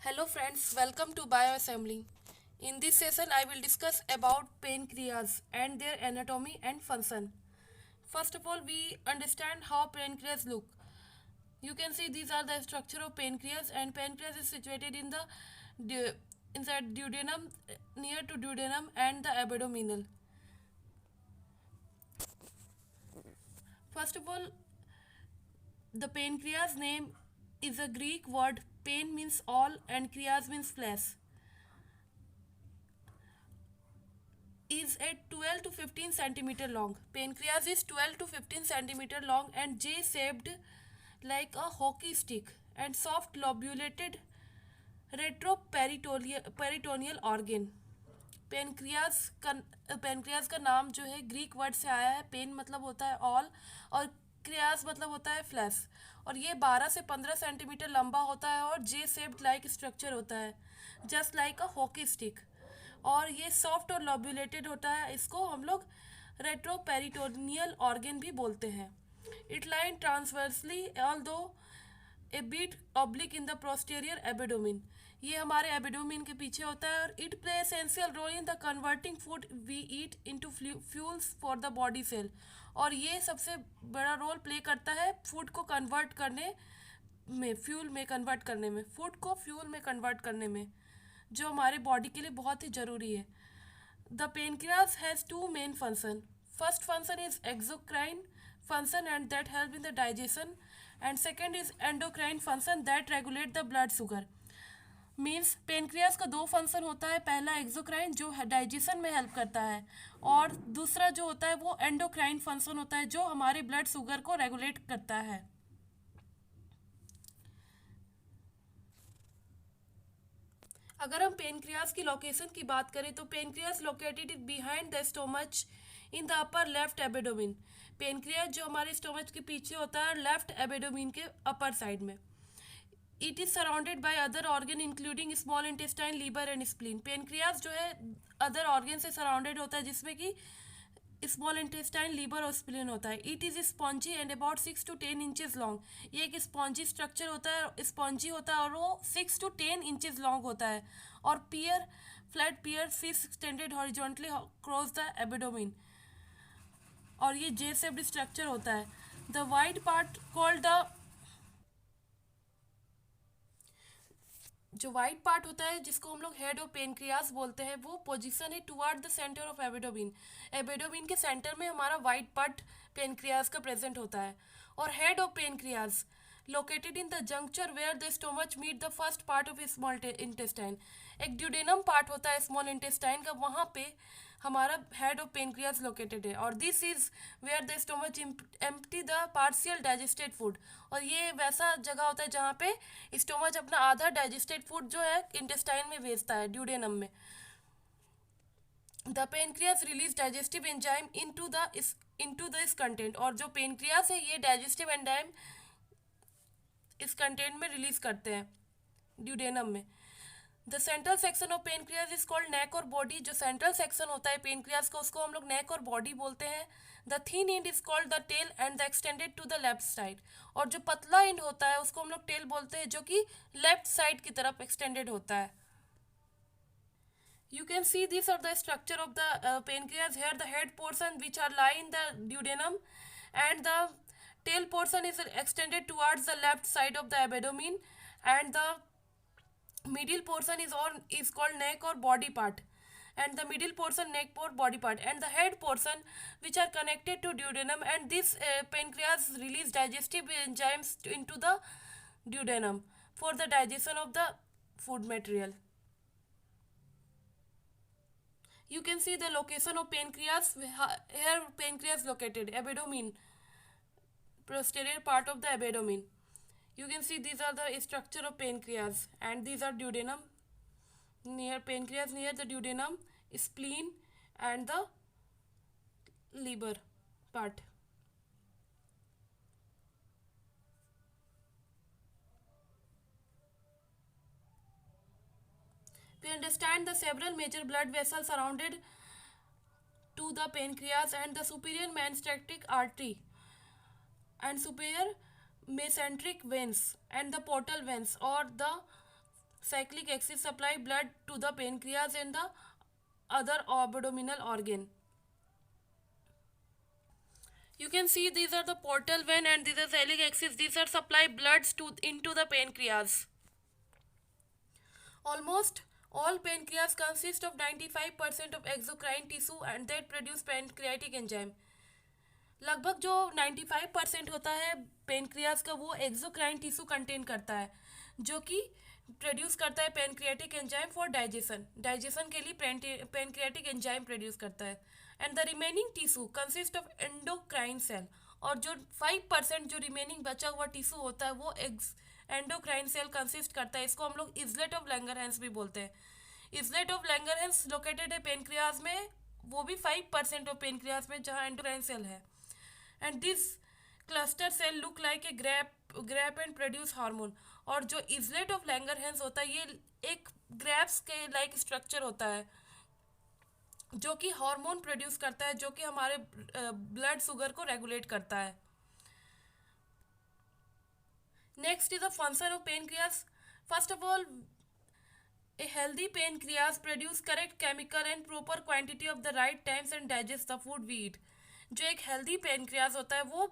Hello friends, welcome to Bioassembly. In this session I will discuss about pancreas and their anatomy and function. First of all, we understand how pancreas look. You can see these are the structure of pancreas, and pancreas is situated in the inside duodenum, near to duodenum and the abdominal. First of all, the pancreas name is a Greek word. Pain means all and creas means flesh. Is at 12 to 15 centimeter long. Pancreas is 12 to 15 centimeter long and J-shaped like a hockey stick and soft lobulated retroperitoneal organ. Pancreas का नाम जो है Greek word से आया है. Pen मतलब होता है ऑल और क्रियाज मतलब होता है फ्लैश. और ये 12 से 15 सेंटीमीटर लंबा होता है और जे शेप्ड लाइक स्ट्रक्चर होता है, just like a hockey stick. और ये सॉफ्ट और लॉब्यूलेटेड होता है. इसको हम लोग रेट्रोपेरिटोनियल ऑर्गन भी बोलते हैं. It line transversely although a bit oblique in the posterior abdomen. ये हमारे एबिडोमिन के पीछे होता है और it play essential role in the converting food we eat into fuels for the body cell. और ये सबसे बड़ा रोल प्ले करता है फूड को कन्वर्ट करने में, फ्यूल में कन्वर्ट करने में, फूड को फ्यूल में कन्वर्ट करने में, जो हमारे बॉडी के लिए बहुत ही ज़रूरी है. The pancreas has two main function. First function is exocrine function and that help in the digestion, and second is endocrine function that regulate the blood sugar. Means pancreas का दो फंक्शन होता है. पहला एक्सोक्राइन जो digestion में help करता है और दूसरा जो होता है वो एंडोक्राइन फंक्शन होता है जो हमारे ब्लड शुगर को रेगुलेट करता है. अगर हम पेनक्रियास की लोकेशन की बात करें तो pancreas located behind the stomach in the upper left abdomen. Pancreas जो हमारे स्टोमच के पीछे होता है लेफ्ट एबेडोमिन के अपर साइड में. It is surrounded by other organ including small intestine, liver and spleen. Pancreas जो है अदर ऑर्गन से सराउंडेड होता है जिसमें कि स्मॉल इंटेस्टाइन, लीवर और स्प्लीन होता है. It is spongy and about 6 to 10 inches long. ये एक स्पॉन्जी स्ट्रक्चर होता है, स्पॉन्जी होता है और वो 6 to 10 इंचेस लॉन्ग होता है. और pear flat pear fish extended horizontally cross the abdomen. और ये जे शेप्ड स्ट्रक्चर होता है. The white part called the जो वाइट पार्ट होता है जिसको हम लोग हेड ऑफ पेनक्रियास बोलते हैं वो पोजीशन है toward the centre of abdomen. Abdomen के सेंटर में हमारा वाइट पार्ट पेनक्रियास का प्रेजेंट होता है. और head of pancreas located in the juncture where the stomach meet the first part of small intestine. एक ड्यूडेनम पार्ट होता है स्मॉल इंटेस्टाइन का, वहाँ पे हमारा हेड ऑफ पेनक्रियास लोकेटेड है. और this is where the stomach empty the partial digested food. और ये वैसा जगह होता है जहाँ पे स्टोमच अपना आधा डाइजेस्टेड फूड जो है इंटेस्टाइन में भेजता है, ड्यूडेनम में. The pancreas release digestive enzyme into this content. और जो पेनक्रियास है ये डाइजेस्टिव एंजाइम इस कंटेंट में रिलीज करते हैं ड्यूडेनम में. The central section of pancreas is called neck और बॉडी. जो सेंट्रल सेक्शन होता है पेनक्रियास का उसको हम लोग नेक और बॉडी बोलते हैं. The thin end is called the tail end the extended to the left side. और जो पतला एंड होता है उसको हम लोग टेल बोलते हैं जो कि लेफ्ट साइड की तरफ एक्सटेंडेड होता है. You can see these are the structure of the pancreas. Here the head portion which are lie in the duodenum, and the tail portion is extended towards the left side of the abdomen, and the middle portion is called neck or body part, and the middle portion neck or body part, and the head portion which are connected to duodenum. And this pancreas release digestive enzymes into the duodenum for the digestion of the food material. You can see the location of pancreas. Here pancreas located abdomen, posterior part of the abdomen. You can see these are the structure of pancreas, and these are duodenum, near pancreas, near the duodenum, spleen and the liver part. We understand the several major blood vessels surrounded to the pancreas, and the superior mesenteric artery and superior mesenteric veins and the portal veins, or the cyclic axis supply blood to the pancreas and the other abdominal organ. You can see these are the portal vein and these are cyclic axis. These are supply bloods to into the pancreas. Almost all pancreas consist of 95% of exocrine tissue and that produce pancreatic enzyme. लगभग जो 95% होता है pancreas का वो exocrine tissue contain करता है जो कि प्रोड्यूस करता है pancreatic enzyme for digestion. Digestion के लिए पेनक्रियाटिक एंजाइम प्रोड्यूस करता है। And the remaining tissue consist of endocrine cell. और जो 5% जो रिमेनिंग बचा हुआ टिश्यू होता है वो एंडोक्राइन सेल कंसिस्ट करता है। इसको हम लोग इजलेट ऑफ लैंगरहैंस भी बोलते हैं। इजलेट ऑफ लैंगरहैंस लोकेटेड है पेनक्रियाज में, वो भी 5% ऑफ पेनक्रियाज में जहाँ एंडोक्राइन सेल है। And this cluster cell look like a grape and produce hormone. और जो इजलेट ऑफ लैंगरहैंस होता है ये एक ग्रैप्स के लाइक स्ट्रक्चर होता है जो कि हार्मोन प्रोड्यूस करता है जो कि हमारे ब्लड शुगर को रेगुलेट करता है। Next is the function of pancreas. First of all a healthy pancreas produce correct chemical and proper quantity of the right times and digest the food we eat। जो एक healthy pancreas होता है वो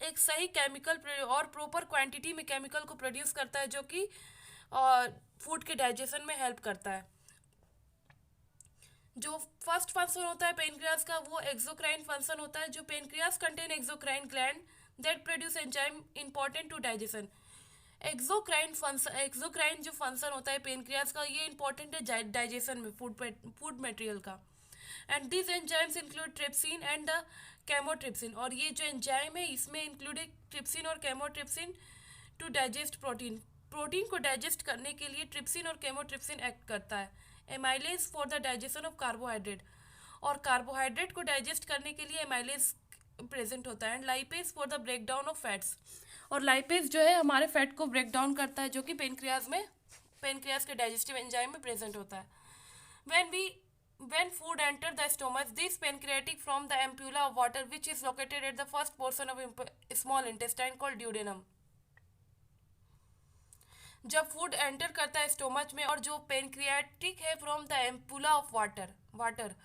एक सही chemical और proper quantity में chemical को प्रोड्यूस करता है जो कि फूड के डाइजेशन में हेल्प करता है। जो फर्स्ट फंक्शन होता है पेनक्रियास का वो एक्सोक्राइन फंक्शन होता है। जो pancreas contain exocrine gland that produce enzyme important to digestion. Exocrine जो फंक्शन होता है पेनक्रियास का ये इंपॉर्टेंट है डाइजेशन में फूड मटेरियल का। And this enzymes include trypsin and the chymotrypsin. और ये जो एंजाइम है इसमें इंक्लूड ट्रिप्सिन और chymotrypsin to digest protein. Protein को डाइजेस्ट करने के लिए ट्रिप्सिन और कैमोट्रिप्सिन एक्ट करता है। Amylase for the digestion of carbohydrate. और कार्बोहाइड्रेट को डाइजेस्ट करने के लिए एमाइलेज प्रेजेंट होता है। And lipase for the break down of fats. और लाइपेज जो है हमारे फैट को ब्रेक डाउन करता है जो कि पेनक्रियास के डाइजेस्टिव एंजाइम में प्रेजेंट होता है। When food enter the stomach, this pancreatic from the ampulla of water which is located at the first portion of small intestine called duodenum। जब फूड एंटर करता है स्टोमच में और जो पेनक्रियाटिक है from the ampulla of Vater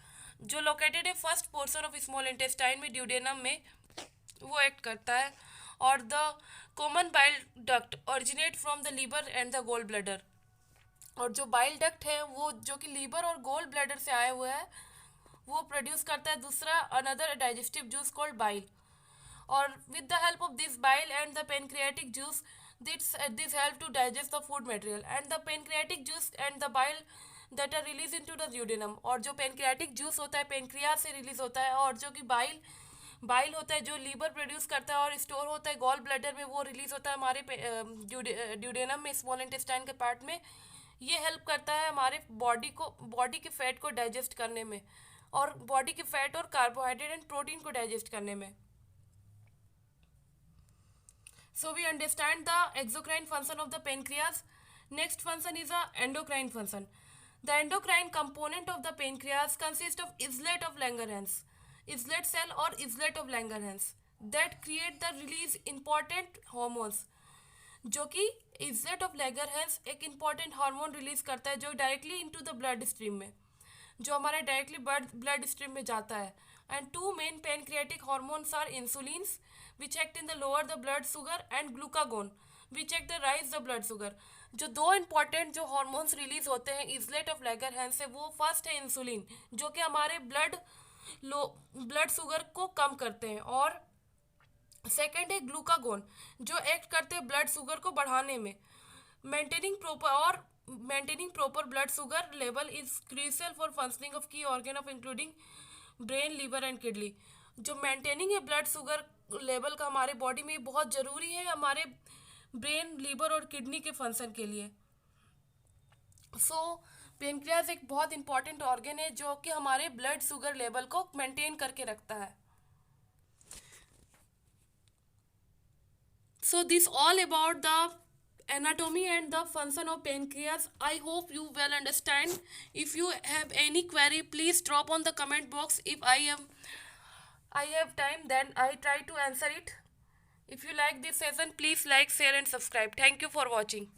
जो located है first portion of small intestine में ड्यूडेनम में वो एक्ट करता है। और the common bile duct originate from the liver and the gall bladder. और जो बाइल डक्ट है वो जो कि लीवर और गोल ब्लैडर से आए हुए हैं वो प्रोड्यूस करता है दूसरा another digestive juice called bile. और with the help of this bile and the pancreatic juice this help to digest the food material and the pancreatic juice and the bile that are released into the duodenum। और जो pancreatic juice होता है pancreas से release होता है और जो कि बाइल होता है जो लीवर प्रोड्यूस करता है और स्टोर होता है गॉल ब्लैडर में वो रिलीज होता है हमारे ड्यूडेनम में स्मॉल इंटेस्टाइन के पार्ट में। ये हेल्प करता है हमारे बॉडी के फैट को डाइजेस्ट करने में और बॉडी के फैट और कार्बोहाइड्रेट एंड प्रोटीन को डाइजेस्ट करने में। So we understand the exocrine function of the pancreas. Next function is a endocrine function. The endocrine component of the pancreas consists of islet of Langerhans, islet cell or islet of Langerhans that create the release important hormones। जो कि islet of Langerhans एक important hormone release करता है जो directly into the blood stream में जो हमारे directly blood stream में जाता है। And two main pancreatic hormones are insulins which act in the lower the blood sugar and glucagon which act the rise the blood sugar। जो दो important जो hormones release होते हैं इजलेट ऑफ लैंगरहैंस से वो फर्स्ट है insulin जो कि हमारे ब्लड शुगर को कम करते हैं और सेकंड है ग्लूकागोन जो एक्ट करते हैं ब्लड शुगर को बढ़ाने में। Maintaining proper blood sugar level is crucial for functioning of key organ of including brain liver and kidney. जो मेंटेनिंग है ब्लड शुगर लेवल का हमारे बॉडी में बहुत ज़रूरी है हमारे ब्रेन लिवर और किडनी के फंक्शन के लिए। सो पेनक्रियास एक बहुत इंपॉर्टेंट ऑर्गन है जो कि हमारे ब्लड शुगर लेवल को मेंटेन करके रखता है। So this all about the anatomy and the function of pancreas। I hope you well understand। if you have any query please drop on the comment box। if I have time then I try to answer it। if you like this session please like share and subscribe। thank you for watching।